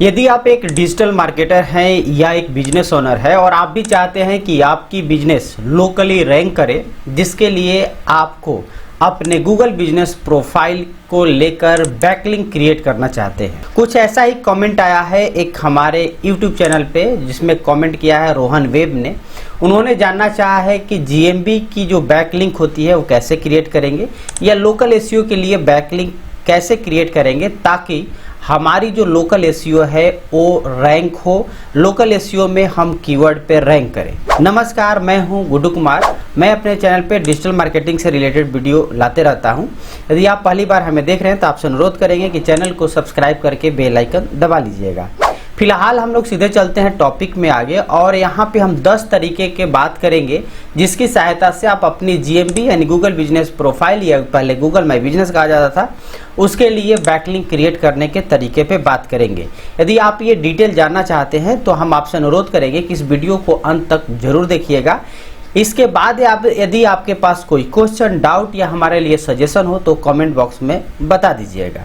यदि आप एक डिजिटल मार्केटर हैं या एक बिजनेस ओनर है और आप भी चाहते हैं कि आपकी बिजनेस लोकली रैंक करे, जिसके लिए आपको अपने गूगल बिजनेस प्रोफाइल को लेकर बैकलिंक क्रिएट करना चाहते हैं। कुछ ऐसा ही कमेंट आया है एक हमारे यूट्यूब चैनल पे, जिसमें कमेंट किया है रोहन वेब ने। उन्होंने जानना चाहा है कि जीएमबी की जो बैकलिंक होती है वो कैसे क्रिएट करेंगे या लोकल एसईओ के लिए बैकलिंक कैसे क्रिएट करेंगे ताकि हमारी जो लोकल एसईओ है वो रैंक हो, लोकल एसईओ में हम कीवर्ड पे रैंक करें। नमस्कार, मैं हूं गुड्डू कुमार। मैं अपने चैनल पे डिजिटल मार्केटिंग से रिलेटेड वीडियो लाते रहता हूं। यदि आप पहली बार हमें देख रहे हैं तो आपसे अनुरोध करेंगे कि चैनल को सब्सक्राइब करके बेल आइकन दबा लीजिएगा। फिलहाल हम लोग सीधे चलते हैं टॉपिक में आगे, और यहाँ पे हम 10 तरीके के बात करेंगे जिसकी सहायता से आप अपनी जीएमबी यानी गूगल बिजनेस प्रोफाइल, या पहले गूगल माई बिजनेस कहा जाता था, उसके लिए बैकलिंक क्रिएट करने के तरीके पे बात करेंगे। यदि आप ये डिटेल जानना चाहते हैं तो हम आपसे अनुरोध करेंगे कि इस वीडियो को अंत तक जरूर देखिएगा। इसके बाद यदि आपके पास कोई क्वेश्चन, डाउट या हमारे लिए सजेशन हो तो कमेंट बॉक्स में बता दीजिएगा।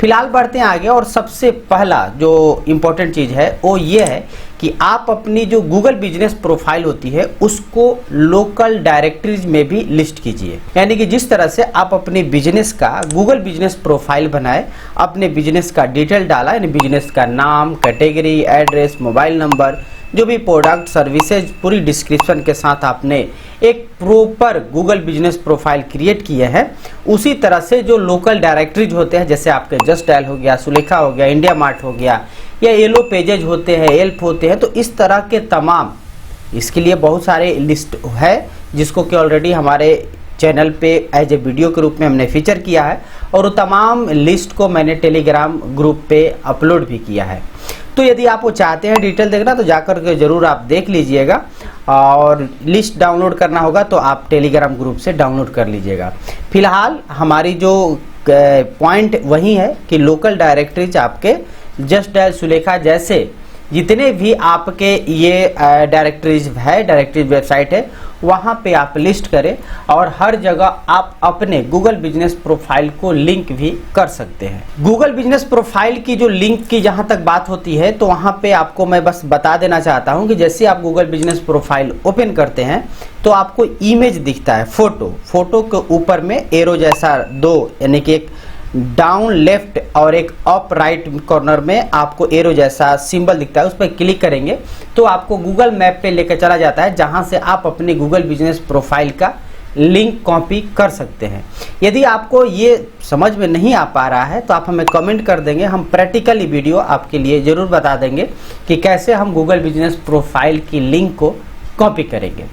फिलहाल बढ़ते हैं आगे, और सबसे पहला जो इम्पोर्टेंट चीज़ है वो ये है कि आप अपनी जो गूगल बिजनेस प्रोफाइल होती है उसको लोकल डायरेक्टरीज में भी लिस्ट कीजिए। यानी कि जिस तरह से आप अपने बिजनेस का गूगल बिजनेस प्रोफाइल बनाए, अपने बिजनेस का डिटेल डाला, यानी बिजनेस का नाम, कैटेगरी, एड्रेस, मोबाइल नंबर, जो भी प्रोडक्ट, सर्विसेज, पूरी डिस्क्रिप्शन के साथ आपने एक proper Google business profile create किए हैं, उसी तरह से जो लोकल डायरेक्टरीज होते हैं, जैसे आपके जस्ट डायल हो गया, सुलेखा हो गया, इंडिया मार्ट हो गया, या येलो पेजेज होते हैं, एल्प होते हैं, तो इस तरह के तमाम, इसके लिए बहुत सारे लिस्ट है जिसको कि ऑलरेडी हमारे चैनल पे एज ए वीडियो के रूप में हमने फीचर किया है, और वो तमाम लिस्ट को मैंने टेलीग्राम ग्रुप पे अपलोड भी किया है। तो यदि आप वो चाहते हैं डिटेल देखना तो जाकर के ज़रूर आप देख लीजिएगा, और लिस्ट डाउनलोड करना होगा तो आप टेलीग्राम ग्रुप से डाउनलोड कर लीजिएगा। फिलहाल हमारी जो पॉइंट वही है कि लोकल डायरेक्टरीज आपके जस्ट डायल, सुलेखा जैसे जितने भी आपके ये डायरेक्टरीज है, डायरेक्टरीज वेबसाइट है, वहाँ पे आप लिस्ट करें, और हर जगह आप अपने गूगल बिजनेस प्रोफाइल को लिंक भी कर सकते हैं। गूगल बिजनेस प्रोफाइल की जो लिंक की जहाँ तक बात होती है तो वहाँ पे आपको मैं बस बता देना चाहता हूँ कि जैसे आप गूगल बिजनेस प्रोफाइल ओपन करते हैं तो आपको इमेज दिखता है, फोटो के ऊपर में एरो जैसा दो, यानी कि एक डाउन लेफ्ट और एक अप राइट कॉर्नर में आपको एरो जैसा सिंबल दिखता है। उस पर क्लिक करेंगे तो आपको गूगल मैप पे लेकर चला जाता है, जहां से आप अपने गूगल बिजनेस प्रोफाइल का लिंक कॉपी कर सकते हैं। यदि आपको ये समझ में नहीं आ पा रहा है तो आप हमें कमेंट कर देंगे, हम प्रैक्टिकली वीडियो आपके लिए ज़रूर बता देंगे कि कैसे हम गूगल बिजनेस प्रोफाइल की लिंक को कॉपी करेंगे।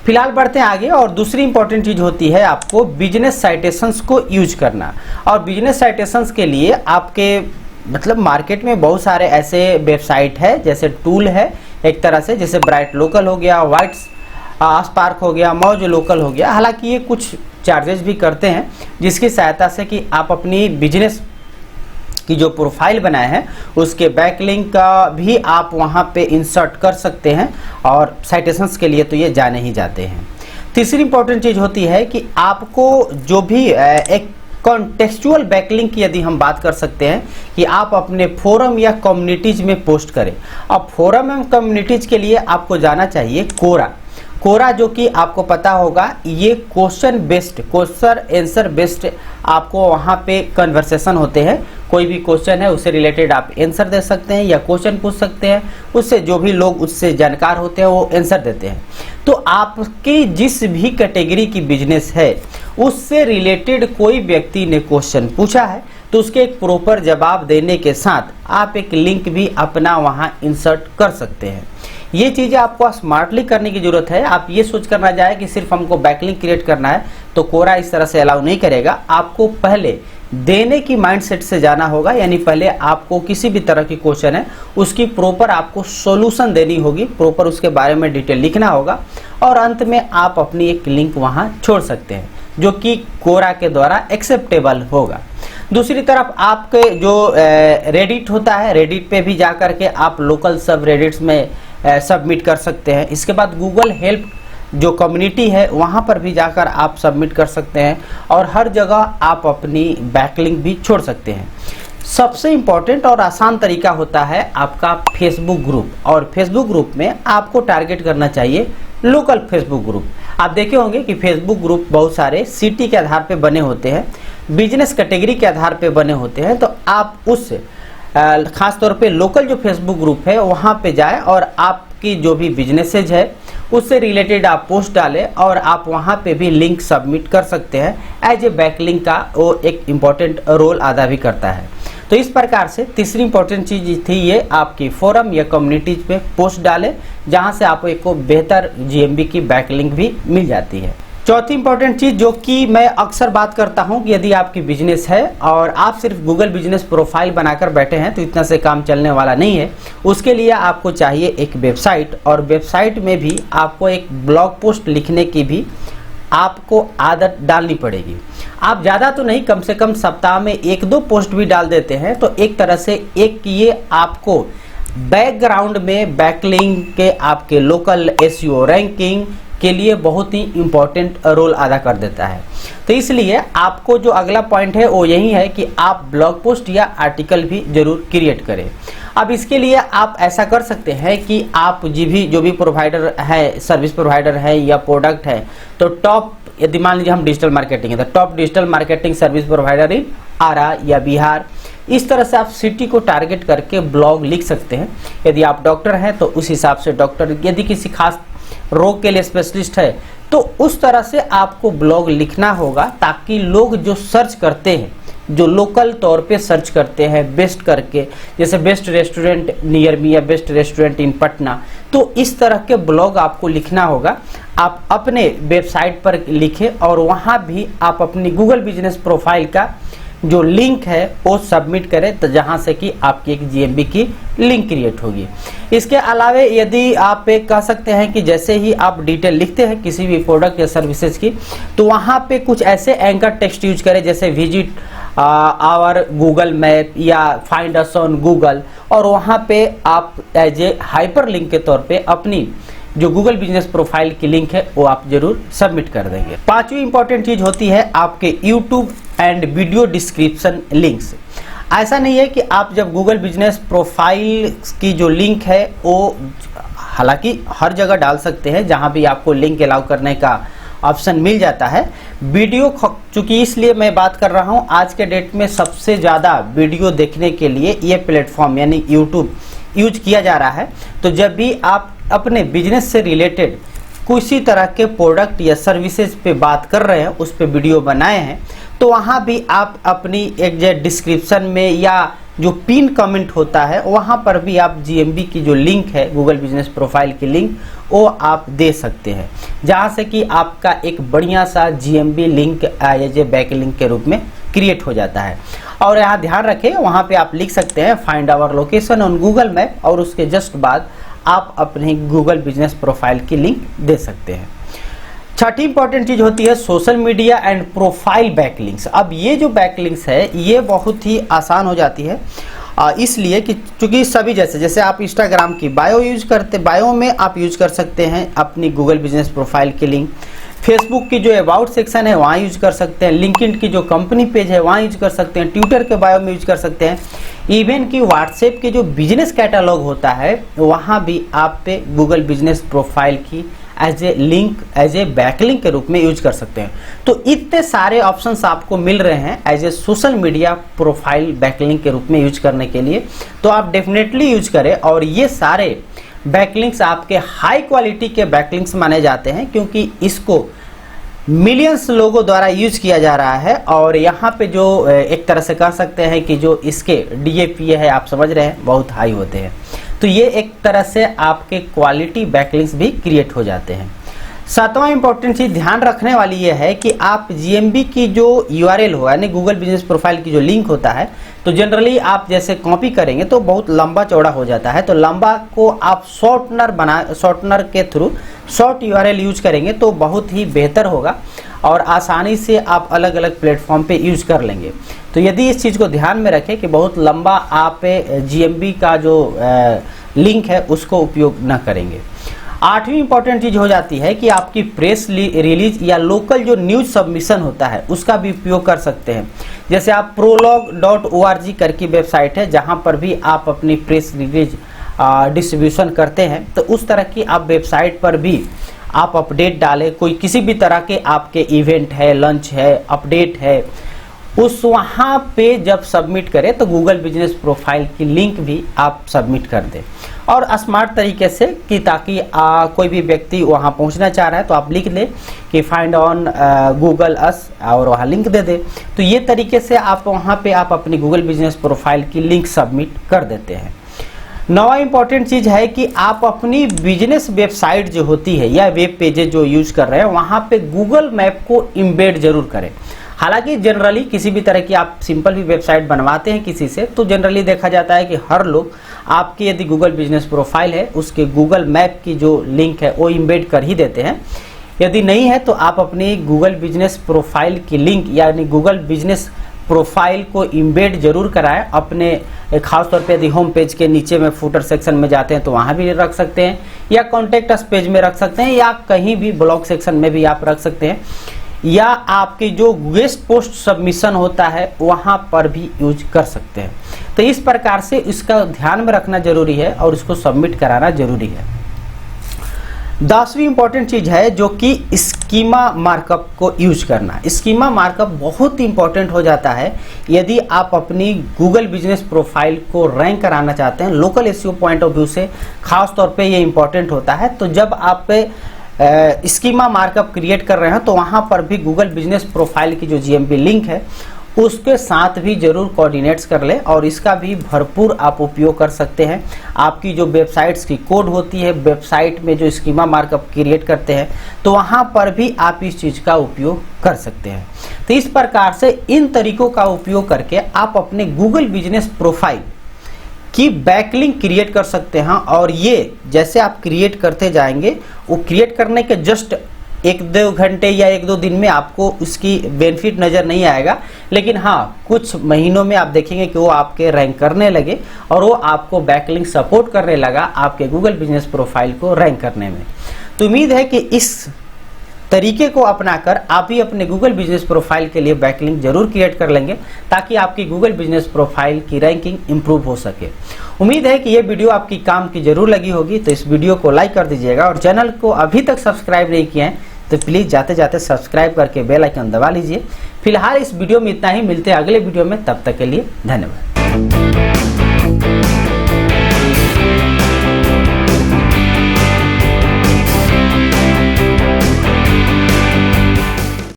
फिलहाल बढ़ते हैं आगे, और दूसरी इंपॉर्टेंट चीज़ होती है आपको बिजनेस साइटेशंस को यूज करना। और बिजनेस साइटेशंस के लिए आपके मतलब मार्केट में बहुत सारे ऐसे वेबसाइट है, जैसे टूल है एक तरह से, जैसे ब्राइट लोकल हो गया, वाइट्स स्पार्क हो गया, मौज लोकल हो गया। हालांकि ये कुछ चार्जेस भी करते हैं, जिसकी सहायता से कि आप अपनी बिजनेस की जो प्रोफाइल बनाए हैं उसके बैकलिंक का भी आप वहां पे इंसर्ट कर सकते हैं, और साइटेशंस के लिए तो ये जाने ही जाते हैं। तीसरी इंपॉर्टेंट चीज़ होती है कि आपको जो भी एक कॉन्टेक्चुअल बैकलिंक की यदि हम बात कर सकते हैं कि आप अपने फोरम या कम्युनिटीज में पोस्ट करें। अब फोरम एवं कम्युनिटीज के लिए आपको जाना चाहिए कोरा, जो कि आपको पता होगा ये क्वेश्चन आंसर बेस्ड आपको वहाँ पे कन्वर्सेशन होते हैं। कोई भी क्वेश्चन है उससे रिलेटेड आप आंसर दे सकते हैं या क्वेश्चन पूछ सकते हैं, उससे जो भी लोग उससे जानकार होते हैं वो आंसर देते हैं। तो आपकी जिस भी कैटेगरी की बिजनेस है उससे रिलेटेड कोई व्यक्ति ने क्वेश्चन पूछा है तो उसके एक प्रॉपर जवाब देने के साथ आप एक लिंक भी अपना वहाँ इंसर्ट कर सकते हैं। ये चीज़ें आपको स्मार्टली करने की जरूरत है। आप ये सोच कर ना जाए कि सिर्फ हमको बैकलिंक क्रिएट करना है तो कोरा इस तरह से अलाउ नहीं करेगा। आपको पहले देने की माइंडसेट से जाना होगा, यानी पहले आपको किसी भी तरह की क्वेश्चन है उसकी प्रॉपर आपको सॉल्यूशन देनी होगी, प्रॉपर उसके बारे में डिटेल लिखना होगा, और अंत में आप अपनी एक लिंक वहाँ छोड़ सकते हैं जो कि कोरा के द्वारा एक्सेप्टेबल होगा। दूसरी तरफ आपके जो रेडिट होता है, रेडिट पे भी जाकर के आप लोकल सब रेडिट्स में सबमिट कर सकते हैं। इसके बाद गूगल हेल्प जो कम्युनिटी है वहाँ पर भी जाकर आप सबमिट कर सकते हैं, और हर जगह आप अपनी बैकलिंक भी छोड़ सकते हैं। सबसे इम्पोर्टेंट और आसान तरीका होता है आपका फेसबुक ग्रुप, और फेसबुक ग्रुप में आपको टारगेट करना चाहिए लोकल फेसबुक ग्रुप। आप देखे होंगे कि फेसबुक ग्रुप बहुत सारे सिटी के आधार पे बने होते हैं, बिजनेस कैटेगरी के आधार पे बने होते हैं। तो आप उस खास तौर पे लोकल जो फेसबुक ग्रुप है वहाँ पे जाए और आपकी जो भी बिजनेसेज है उससे रिलेटेड आप पोस्ट डालें और आप वहाँ पे भी लिंक सबमिट कर सकते हैं। एज ए बैकलिंक का वो एक इम्पॉर्टेंट रोल अदा भी करता है। तो इस प्रकार से तीसरी इंपॉर्टेंट चीज थी ये, आपकी फोरम या कम्युनिटीज पे पोस्ट डालें जहाँ से आपको बेहतर जीएमबी की बैकलिंक भी मिल जाती है। चौथी इंपॉर्टेंट चीज जो कि मैं अक्सर बात करता हूं कि यदि आपकी बिजनेस है और आप सिर्फ गूगल बिजनेस प्रोफाइल बनाकर बैठे हैं तो इतना से काम चलने वाला नहीं है। उसके लिए आपको चाहिए एक वेबसाइट, और वेबसाइट में भी आपको एक ब्लॉग पोस्ट लिखने की भी आपको आदत डालनी पड़ेगी। आप ज़्यादा तो नहीं, कम से कम सप्ताह में 1-2 पोस्ट भी डाल देते हैं तो एक तरह से एक ये आपको बैकग्राउंड में बैकलिंक के आपके लोकल एसईओ रैंकिंग के लिए बहुत ही इम्पोर्टेंट रोल अदा कर देता है। तो इसलिए आपको जो अगला पॉइंट है वो यही है कि आप ब्लॉग पोस्ट या आर्टिकल भी जरूर क्रिएट करें। अब इसके लिए आप ऐसा कर सकते हैं कि आप जो भी प्रोवाइडर है, सर्विस प्रोवाइडर है या प्रोडक्ट है, तो टॉप, यदि मान लीजिए हम डिजिटल मार्केटिंग है तो top digital marketing service provider in Arrah या बिहार, इस तरह से आप सिटी को टारगेट करके ब्लॉग लिख सकते हैं। यदि आप डॉक्टर हैं तो उस हिसाब से डॉक्टर, यदि किसी खास रोग के लिए स्पेशलिस्ट है तो उस तरह से आपको ब्लॉग लिखना होगा, ताकि लोग जो सर्च करते हैं, जो लोकल तौर पे सर्च करते हैं बेस्ट करके, जैसे बेस्ट रेस्टोरेंट नियर मी या बेस्ट रेस्टोरेंट इन पटना, तो इस तरह के ब्लॉग आपको लिखना होगा। आप अपने वेबसाइट पर लिखें और वहाँ भी आप अपनी गूगल बिजनेस प्रोफाइल का जो लिंक है वो सबमिट करें, तो जहां से कि आपकी एक जीएमबी की लिंक क्रिएट होगी। इसके अलावा यदि आप एक कह सकते हैं कि जैसे ही आप डिटेल लिखते हैं किसी भी प्रोडक्ट या सर्विसेज की, तो वहां पे कुछ ऐसे एंकर टेक्स्ट यूज करें जैसे विजिट आवर गूगल मैप या फाइंड अस ऑन गूगल, और वहां पे आप एज ए हाइपर लिंक के तौर पे अपनी जो गूगल बिजनेस प्रोफाइल की लिंक है वो आप जरूर सबमिट कर देंगे। पांचवी इंपॉर्टेंट चीज होती है आपके YouTube and video description links. ऐसा नहीं है कि आप जब गूगल बिजनेस प्रोफाइल की जो लिंक है वो हालांकि हर जगह डाल सकते हैं जहां भी आपको लिंक अलाउ करने का ऑप्शन मिल जाता है। वीडियो, चूंकि इसलिए मैं बात कर रहा हूं, आज के डेट में सबसे ज़्यादा वीडियो देखने के लिए ये प्लेटफॉर्म यानी यूट्यूब यूज किया जा रहा है। तो जब भी आप अपने बिजनेस से रिलेटेड किसी तरह के प्रोडक्ट या सर्विसेज पे बात कर रहे हैं, उस पे वीडियो बनाए हैं, तो वहाँ भी आप अपनी एक जो डिस्क्रिप्शन में या जो पिन कमेंट होता है वहाँ पर भी आप जीएमबी की जो लिंक है गूगल बिजनेस प्रोफाइल की लिंक वो आप दे सकते हैं, जहाँ से कि आपका एक बढ़िया सा GMB link as a backlink के रूप में क्रिएट हो जाता है। और यहाँ ध्यान रखें, वहाँ पे आप लिख सकते हैं find our location on Google map, और उसके जस्ट बाद आप अपने गूगल बिजनेस प्रोफाइल की लिंक दे सकते हैं। छठी इंपॉर्टेंट चीज होती है social media and profile backlinks. अब ये जो बैकलिंक्स है ये बहुत ही आसान हो जाती है, इसलिए कि चूंकि सभी जैसे आप इंस्टाग्राम की बायो यूज करते, बायो में आप यूज कर सकते हैं अपनी गूगल बिजनेस प्रोफाइल की लिंक। फेसबुक की जो अबाउट सेक्शन है वहाँ यूज कर सकते हैं, लिंक्डइन की जो कंपनी पेज है वहाँ यूज कर सकते हैं, ट्विटर के बायो में यूज कर सकते हैं, इवन कि व्हाट्सएप के जो बिजनेस कैटलॉग होता है वहाँ भी आप पे गूगल बिजनेस प्रोफाइल की as a link, as a backlink के रूप में यूज कर सकते हैं। तो इतने सारे ऑप्शंस आपको मिल रहे हैं as a social media profile backlink के रूप में यूज करने के लिए, तो आप डेफिनेटली यूज करें। और ये सारे बैकलिंक्स आपके हाई क्वालिटी के बैकलिंक्स माने जाते हैं, क्योंकि इसको मिलियंस लोगों द्वारा यूज किया जा रहा है। और यहाँ पे जो एक तरह से कह सकते हैं कि जो इसके DAPA है, आप समझ रहे हैं, बहुत हाई होते हैं। तो ये एक तरह से आपके क्वालिटी बैकलिंक्स भी क्रिएट हो जाते हैं। सातवां इंपॉर्टेंट चीज ध्यान रखने वाली ये है कि आप जीएमबी की जो URL हो यानी गूगल बिजनेस प्रोफाइल की जो लिंक होता है, तो जनरली आप जैसे कॉपी करेंगे तो बहुत लंबा चौड़ा हो जाता है। तो लंबा को आप शॉर्टनर के थ्रू शॉर्ट URL यूज करेंगे तो बहुत ही बेहतर होगा और आसानी से आप अलग अलग प्लेटफॉर्म पे यूज कर लेंगे। तो यदि इस चीज़ को ध्यान में रखें कि बहुत लंबा आप GMB का जो लिंक है उसको उपयोग न करेंगे। 8वीं इंपॉर्टेंट चीज हो जाती है कि आपकी प्रेस रिलीज या लोकल जो न्यूज सबमिशन होता है उसका भी उपयोग कर सकते हैं। जैसे आप prolog.org करके वेबसाइट है जहां पर भी आप अपनी प्रेस रिलीज डिस्ट्रीब्यूशन करते हैं, तो उस तरह की आप वेबसाइट पर भी आप अपडेट डालें। कोई किसी भी तरह के आपके इवेंट है, लंच है, अपडेट है, उस वहाँ पे जब सबमिट करें तो गूगल बिजनेस प्रोफाइल की लिंक भी आप सबमिट कर दें और स्मार्ट तरीके से कि ताकि कोई भी व्यक्ति वहाँ पहुँचना चाह रहा है तो आप लिख लें कि फाइंड ऑन गूगल अस और वहाँ लिंक दे दें। तो ये तरीके से आप वहाँ पे आप अपनी गूगल बिजनेस प्रोफाइल की लिंक सबमिट कर देते हैं। 9वां इंपॉर्टेंट चीज़ है कि आप अपनी बिजनेस वेबसाइट जो होती है या वेब पेजेज जो यूज कर रहे हैं वहाँ पे गूगल मैप को इम्बेड जरूर करें। हालांकि जनरली किसी भी तरह की आप सिंपल भी वेबसाइट बनवाते हैं किसी से तो जनरली देखा जाता है कि हर लोग आपकी यदि गूगल बिजनेस प्रोफाइल है उसके गूगल मैप की जो लिंक है वो इम्बेड कर ही देते हैं। यदि नहीं है तो आप अपनी गूगल बिजनेस प्रोफाइल की लिंक यानी गूगल बिजनेस प्रोफाइल को इम्बेड जरूर कराएं अपने, खासतौर पे यदि होम पेज के नीचे में फुटर सेक्शन में जाते हैं तो वहाँ भी रख सकते हैं या कॉन्टेक्ट अस पेज में रख सकते हैं या कहीं भी ब्लॉग सेक्शन में भी आप रख सकते हैं या आपके जो गेस्ट पोस्ट सबमिशन होता है वहाँ पर भी यूज कर सकते हैं। तो इस प्रकार से इसका ध्यान में रखना जरूरी है और इसको सबमिट कराना जरूरी है। 10वीं इंपॉर्टेंट चीज है जो कि स्कीमा मार्कअप को यूज करना। स्कीमा मार्कअप बहुत इंपॉर्टेंट हो जाता है यदि आप अपनी गूगल बिजनेस प्रोफाइल को रैंक कराना चाहते हैं। Local SEO point of view से खास तौर पे ये इंपॉर्टेंट होता है। तो जब आप स्कीमा मार्कअप क्रिएट कर रहे हैं तो वहाँ पर भी गूगल बिजनेस प्रोफाइल की जो जीएमपी लिंक है उसके साथ भी जरूर कोऑर्डिनेट्स कर लें और इसका भी भरपूर आप उपयोग कर सकते हैं। आपकी जो वेबसाइट्स की कोड होती है, वेबसाइट में जो स्कीमा मार्कअप क्रिएट करते हैं तो वहाँ पर भी आप इस चीज़ का उपयोग कर सकते हैं। तो इस प्रकार से इन तरीकों का उपयोग करके आप अपने गूगल बिजनेस प्रोफाइल की बैकलिंक क्रिएट कर सकते हैं और ये जैसे आप क्रिएट करते जाएंगे वो क्रिएट करने के जस्ट 1-2 घंटे या 1-2 दिन में आपको उसकी बेनिफिट नज़र नहीं आएगा, लेकिन हाँ कुछ महीनों में आप देखेंगे कि वो आपके रैंक करने लगे और वो आपको बैकलिंक सपोर्ट करने लगा आपके गूगल बिजनेस प्रोफाइल को रैंक करने में। तो उम्मीद है कि इस तरीके को अपनाकर आप भी अपने गूगल बिजनेस प्रोफाइल के लिए बैकलिंक जरूर क्रिएट कर लेंगे ताकि आपकी गूगल बिजनेस प्रोफाइल की रैंकिंग इंप्रूव हो सके। उम्मीद है कि ये वीडियो आपकी काम की जरूर लगी होगी, तो इस वीडियो को लाइक कर दीजिएगा और चैनल को अभी तक सब्सक्राइब नहीं किया है तो प्लीज़ जाते जाते सब्सक्राइब करके बेल आइकन दबा लीजिए। फिलहाल इस वीडियो में इतना ही, मिलते हैं अगले वीडियो में, तब तक के लिए धन्यवाद।